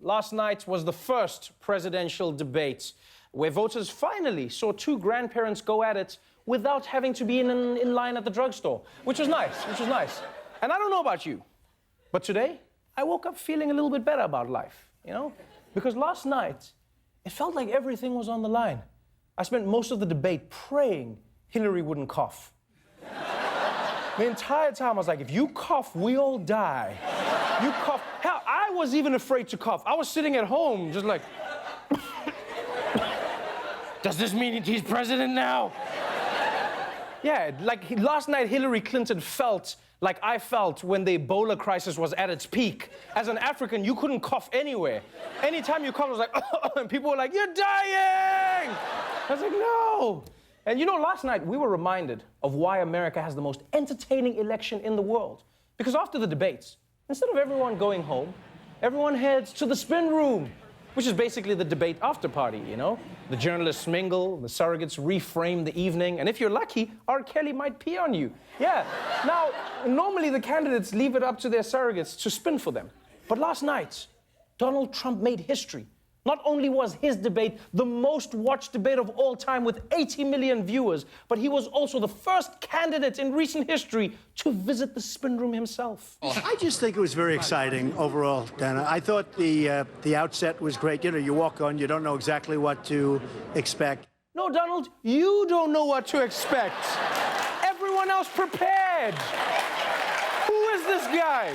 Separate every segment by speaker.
Speaker 1: last night was the first presidential debate where voters finally saw two grandparents go at it without having to be in line at the drugstore, which was nice. And I don't know about you, but today I woke up feeling a little bit better about life, you know? Because last night, it felt like everything was on the line. I spent most of the debate praying Hillary wouldn't cough. The entire time I was like, if you cough, we all die. You cough. Hell, I was even afraid to cough. I was sitting at home just like, does this mean he's president now? Yeah, like last night Hillary Clinton felt like I felt when the Ebola crisis was at its peak. As an African, you couldn't cough anywhere. Anytime you coughed, it was like, and people were like, you're dying! I was like, no. And you know, last night we were reminded of why America has the most entertaining election in the world. Because after the debates, instead of everyone going home, everyone heads to the spin room, which is basically the debate after party, you know? The journalists mingle, the surrogates reframe the evening, and if you're lucky, R. Kelly might pee on you. Yeah. Now, normally the candidates leave it up to their surrogates to spin for them. But last night, Donald Trump made history. Not only was his debate the most watched debate of all time with 80 million viewers, but he was also the first candidate in recent history to visit the spin room himself.
Speaker 2: I just think it was very exciting overall, Dana. I thought the outset was great. You know, you walk on, you don't know exactly what to expect.
Speaker 1: No, Donald, you don't know what to expect. Everyone else prepared. Who is this guy?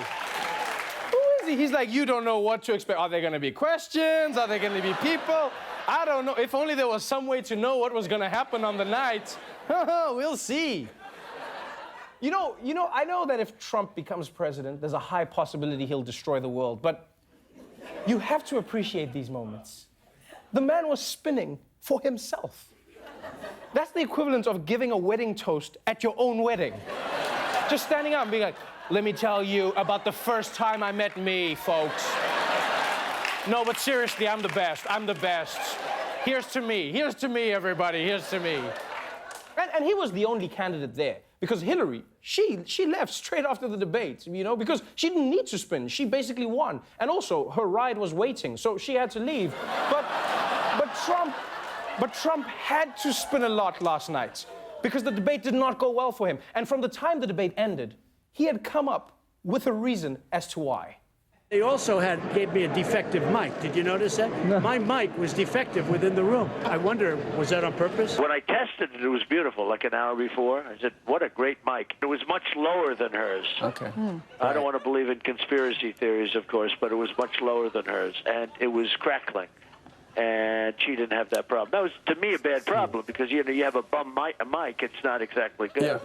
Speaker 1: He's like, you don't know what to expect. Are there going to be questions? Are there going to be people? I don't know. If only there was some way to know what was going to happen on the night. We'll see. You know, I know that if Trump becomes president, there's a high possibility he'll destroy the world. But you have to appreciate these moments. The man was spinning for himself. That's the equivalent of giving a wedding toast at your own wedding. Just standing up and being like, let me tell you about the first time I met me, folks. No, but seriously, I'm the best. I'm the best. Here's to me. Here's to me, everybody. Here's to me. And he was the only candidate there. Because Hillary, she left straight after the debate, you know, because she didn't need to spin. She basically won. And also, her ride was waiting, so she had to leave. But Trump had to spin a lot last night because the debate did not go well for him. And from the time the debate ended, he had come up with a reason as to why.
Speaker 2: They also gave me a defective mic. Did you notice that? No. My mic was defective within the room. I wonder, was that on purpose?
Speaker 3: When I tested it, it was beautiful, like an hour before. I said, what a great mic. It was much lower than hers.
Speaker 1: Okay.
Speaker 3: I don't want to believe in conspiracy theories, of course, but it was much lower than hers, and it was crackling. And she didn't have that problem. That was, to me, a bad problem, because, you know, you have a bum mic, it's not exactly good.
Speaker 1: Yeah.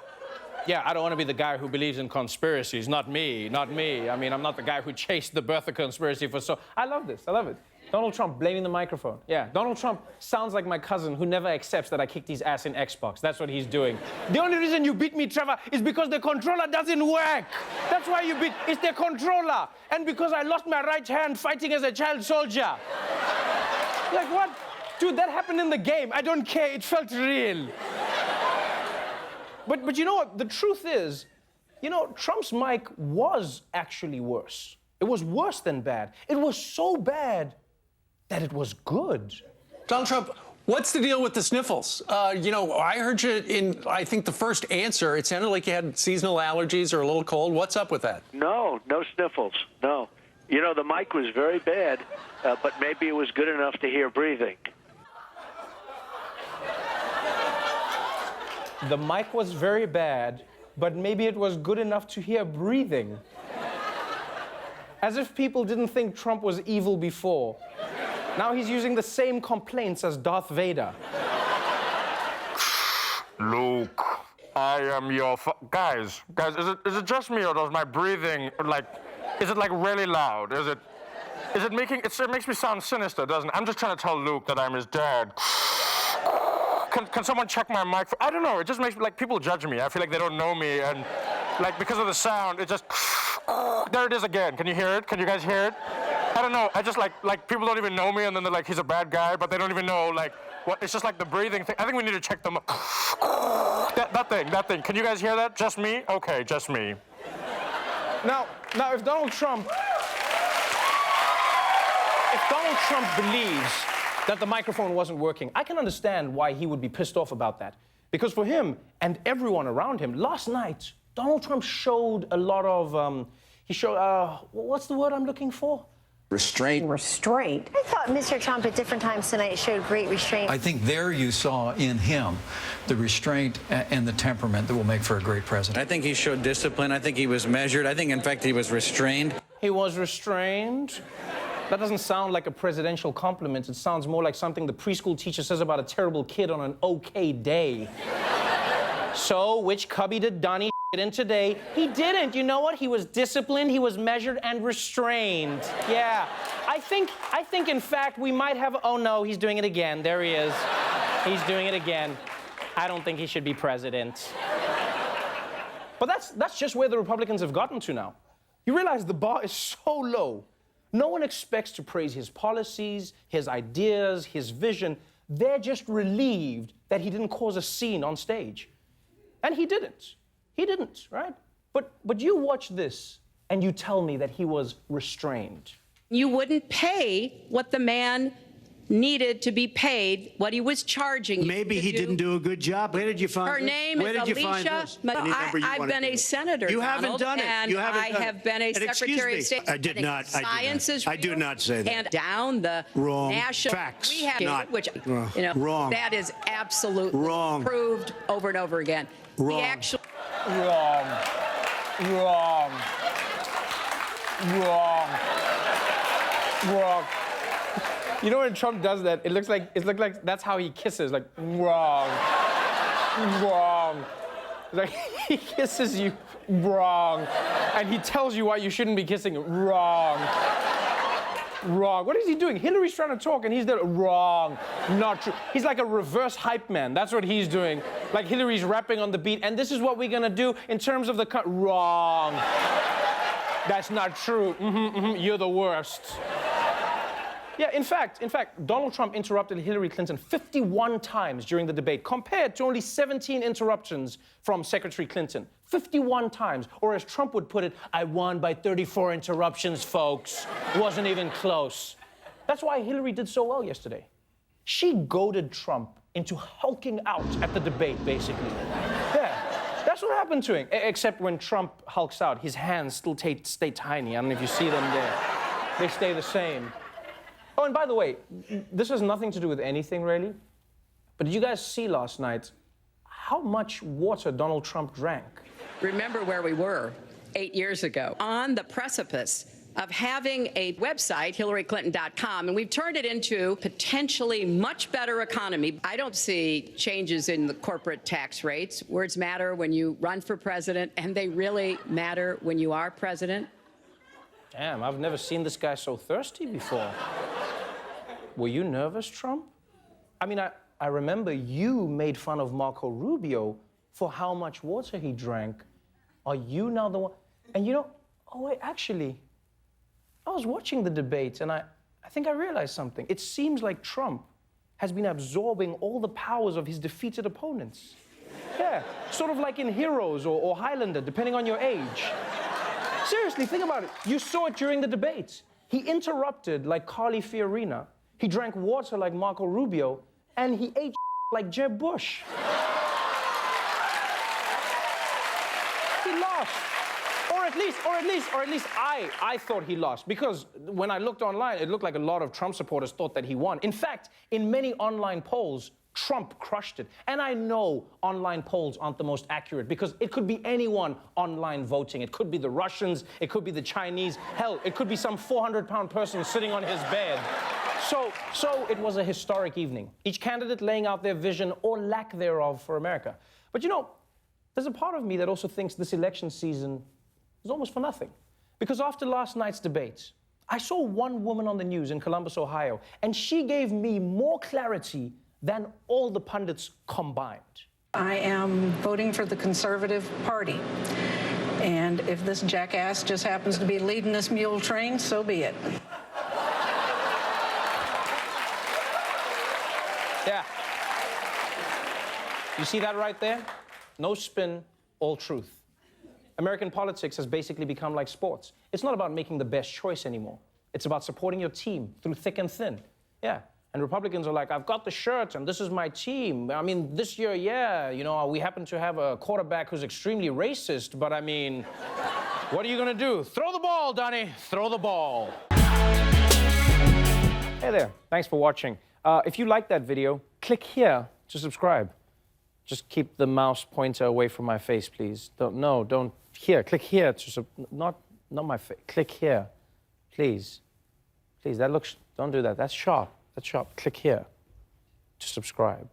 Speaker 1: Yeah, I don't want to be the guy who believes in conspiracies. Not me, not me. I mean, I'm not the guy who chased the birth of conspiracy for so... I love this, I love it. Donald Trump blaming the microphone. Yeah, Donald Trump sounds like my cousin who never accepts that I kicked his ass in Xbox. That's what he's doing. The only reason you beat me, Trevor, is because the controller doesn't work. That's why you beat... It's the controller. And because I lost my right hand fighting as a child soldier. Like, what? Dude, that happened in the game. I don't care. It felt real. But you know what? The truth is, you know, Trump's mic was actually worse. It was worse than bad. It was so bad that it was good.
Speaker 4: Donald Trump, what's the deal with the sniffles? You know, I heard you in, I think, the first answer. It sounded like you had seasonal allergies or a little cold. What's up with that?
Speaker 3: No sniffles, no. You know, the mic was very bad, but maybe it was good enough to hear breathing.
Speaker 1: The mic was very bad, but maybe it was good enough to hear breathing. As if people didn't think Trump was evil before. Now he's using the same complaints as Darth Vader.
Speaker 5: Luke, I am your guys, is it just me or does my breathing, like, is it like really loud? Is it making, it makes me sound sinister, doesn't it? I'm just trying to tell Luke that I'm his dad. Can someone check my mic? I don't know, it just makes, like, people judge me. I feel like they don't know me, and, like, because of the sound, it just, there it is again. Can you hear it? Can you guys hear it? I don't know, I just, like, people don't even know me, and then they're like, he's a bad guy, but they don't even know, like, what, it's just like the breathing thing. I think we need to check them. That thing, can you guys hear that? Just me? Okay, just me.
Speaker 1: Now, if Donald Trump... Donald Trump believes that the microphone wasn't working. I can understand why he would be pissed off about that. Because for him and everyone around him, last night, Donald Trump showed a lot of, what's the word I'm looking for?
Speaker 6: Restraint.
Speaker 7: Restraint. I thought Mr. Trump at different times tonight showed great restraint.
Speaker 8: I think there you saw in him the restraint and the temperament that will make for a great president.
Speaker 6: I think he showed discipline. I think he was measured. I think, in fact, he was restrained.
Speaker 1: He was restrained? That doesn't sound like a presidential compliment. It sounds more like something the preschool teacher says about a terrible kid on an okay day. So, which cubby did Donnie in today? He didn't. You know what? He was disciplined, he was measured and restrained. Yeah. I think in fact we might have, oh no, he's doing it again. There he is. He's doing it again. I don't think he should be president. But that's just where the Republicans have gotten to now. You realize the bar is so low. No one expects to praise his policies, his ideas, his vision. They're just relieved that he didn't cause a scene on stage. And he didn't. He didn't, right? But you watch this and you tell me that he was restrained.
Speaker 9: You wouldn't pay what the man needed to be paid, what he was charging.
Speaker 2: Maybe he didn't do a good job. Where did you find
Speaker 9: Her
Speaker 2: this?
Speaker 9: name
Speaker 2: Where
Speaker 9: is
Speaker 2: did you find
Speaker 9: Alicia.
Speaker 2: this? Any number you
Speaker 9: I've
Speaker 2: wanna
Speaker 9: been
Speaker 2: do.
Speaker 9: a senator.
Speaker 2: You haven't
Speaker 9: Donald,
Speaker 2: done it.
Speaker 9: And
Speaker 2: You haven't
Speaker 9: I
Speaker 2: done
Speaker 9: have
Speaker 2: it.
Speaker 9: been a
Speaker 2: And excuse
Speaker 9: secretary
Speaker 2: me,
Speaker 9: of state.
Speaker 2: I did not.
Speaker 9: Science is real.
Speaker 2: I do not say that.
Speaker 9: And down the
Speaker 2: Wrong.
Speaker 9: national
Speaker 2: Facts.
Speaker 9: we have
Speaker 2: Not.
Speaker 9: which you know
Speaker 2: Wrong.
Speaker 9: that is absolutely
Speaker 2: Wrong.
Speaker 9: proved over and over again.
Speaker 2: Wrong.
Speaker 9: The actual
Speaker 1: Wrong. Wrong. Wrong. Wrong. You know when Trump does that, it looks like that's how he kisses, like wrong. Wrong. Like he kisses you wrong. And he tells you why you shouldn't be kissing wrong. Wrong. What is he doing? Hillary's trying to talk and he's there. Wrong. Not true. He's like a reverse hype man. That's what he's doing. Like Hillary's rapping on the beat. And this is what we're gonna do in terms of the wrong. That's not true. You're the worst. Yeah, in fact, Donald Trump interrupted Hillary Clinton 51 times during the debate, compared to only 17 interruptions from Secretary Clinton. 51 times. Or as Trump would put it, I won by 34 interruptions, folks. Wasn't even close. That's why Hillary did so well yesterday. She goaded Trump into hulking out at the debate, basically. Yeah, that's what happened to him. Except when Trump hulks out, his hands still stay tiny. I don't know if you see them there. They stay the same. Oh, and by the way, this has nothing to do with anything, really. But did you guys see last night how much water Donald Trump drank?
Speaker 9: remember where we were 8 years ago, on the precipice of having a website, HillaryClinton.com, and we've turned it into potentially much better economy. I don't see changes in the corporate tax rates. Words matter when you run for president, and they really matter when you are president.
Speaker 1: Damn, I've never seen this guy so thirsty before. Were you nervous, Trump? I mean, I remember you made fun of Marco Rubio for how much water he drank. Are you now the one? And you know, oh wait, actually, I was watching the debate and I think I realized something. It seems like Trump has been absorbing all the powers of his defeated opponents. Yeah, sort of like in Heroes or Highlander, depending on your age. Seriously, think about it. You saw it during the debate. He interrupted like Carly Fiorina. He drank water like Marco Rubio, and he ate like Jeb Bush. He lost. Or at least I thought he lost, because when I looked online, it looked like a lot of Trump supporters thought that he won. In fact, in many online polls, Trump crushed it. And I know online polls aren't the most accurate, because it could be anyone online voting. It could be the Russians, it could be the Chinese, hell, it could be some 400-pound person sitting on his bed. So it was a historic evening. Each candidate laying out their vision or lack thereof for America. But you know, there's a part of me that also thinks this election season is almost for nothing. Because after last night's debate, I saw one woman on the news in Columbus, Ohio, and she gave me more clarity than all the pundits combined.
Speaker 10: I am voting for the Conservative Party. And if this jackass just happens to be leading this mule train, so be it.
Speaker 1: Yeah. You see that right there? No spin, all truth. American politics has basically become like sports. It's not about making the best choice anymore. It's about supporting your team through thick and thin. Yeah. And Republicans are like, I've got the shirt and this is my team. I mean, this year, yeah, you know, we happen to have a quarterback who's extremely racist, but I mean, what are you gonna do? Throw the ball, Donnie, throw the ball. Hey there, thanks for watching. If you like that video, click here to subscribe. Just keep the mouse pointer away from my face, please. Don't, here, click here to, not my face, click here, please. Please, that looks, don't do that, that's sharp. Click here to subscribe.